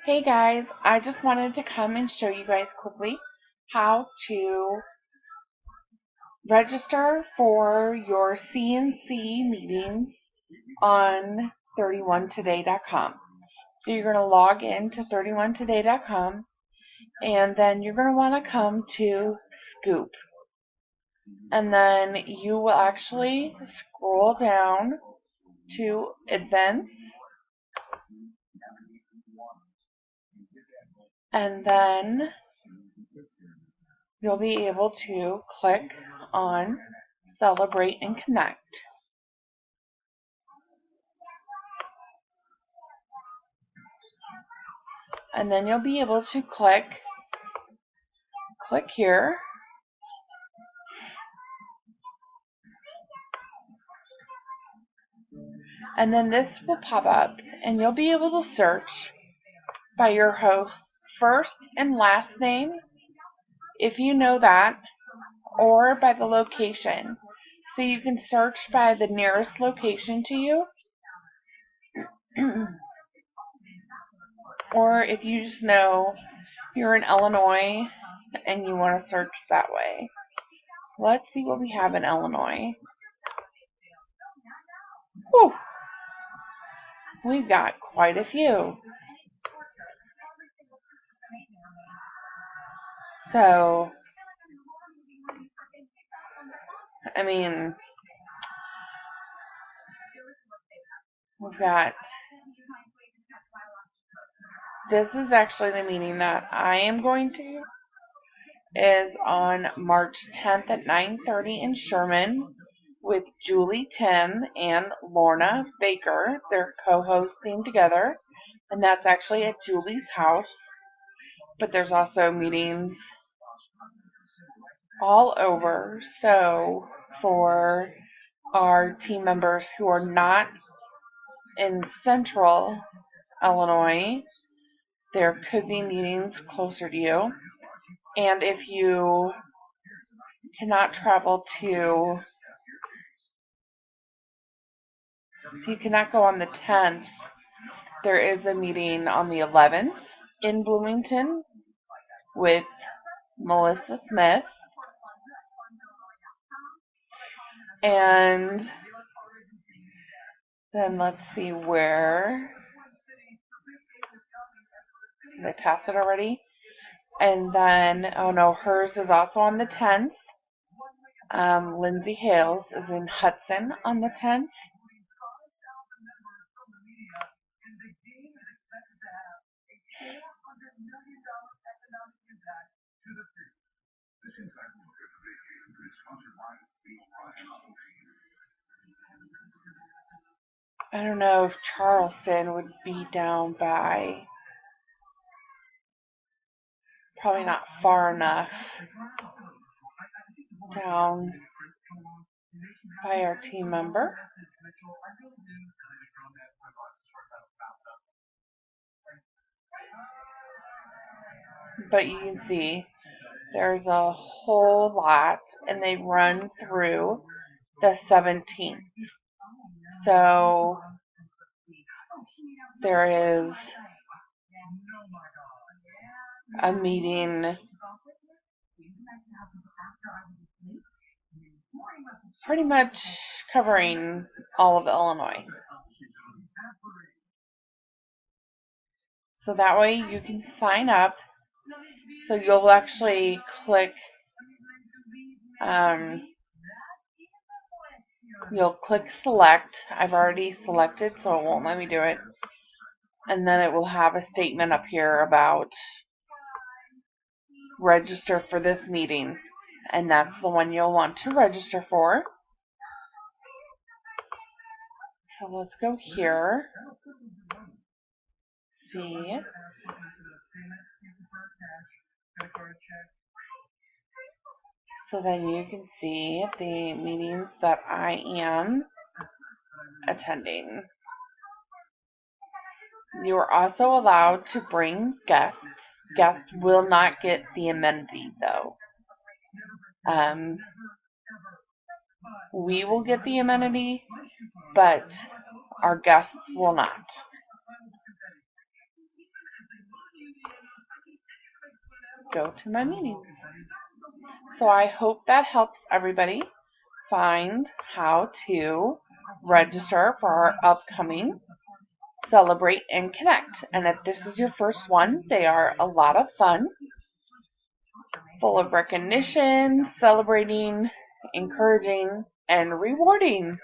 Hey guys, I just wanted to come and show you guys quickly how to register for your CNC meetings on 31today.com. So you're going to log in to 31today.com and then you're going to want to come to Scoop. And then you will actually scroll down to Events. And then you'll be able to click on Celebrate and Connect. And then you'll be able to click here. And then this will pop up and you'll be able to search by your host's first and last name, if you know that, or by the location. So you can search by the nearest location to you, or if you just know you're in Illinois and you want to search that way. So let's see what we have in Illinois. Whew. We've got quite a few. So, I mean, we've got, this is actually the meeting that I am going to, is on March 10th at 9:30 in Sherman with Julie Tim and Lorna Baker. They're co-hosting together, and that's actually at Julie's house. But there's also meetings all over. So for our team members who are not in central Illinois, there could be meetings closer to you. And if you cannot travel to, if you cannot go on the 10th, there is a meeting on the 11th in Bloomington with Melissa Smith. And then let's see where. Did I pass it already? And then, oh no, hers is also on the 10th. Lindsay Hales is in Hudson on the 10th. I don't know if Charleston would be down by, probably not far enough down by our team member. But you can see there's a whole lot, and they run through the 17th. So there is a meeting pretty much covering all of Illinois. So that way you can sign up. So you'll actually click, you'll click select. I've already selected, so it won't let me do it. And then it will have a statement up here about register for this meeting. And that's the one you'll want to register for. So let's go here. See. So then you can see the meetings that I am attending. You are also allowed to bring guests. Guests will not get the amenity though. We will get the amenity, but our guests will not. go to my meetings. So I hope that helps everybody find how to register for our upcoming Celebrate and Connect. And if this is your first one, they are a lot of fun, full of recognition, celebrating, encouraging, and rewarding.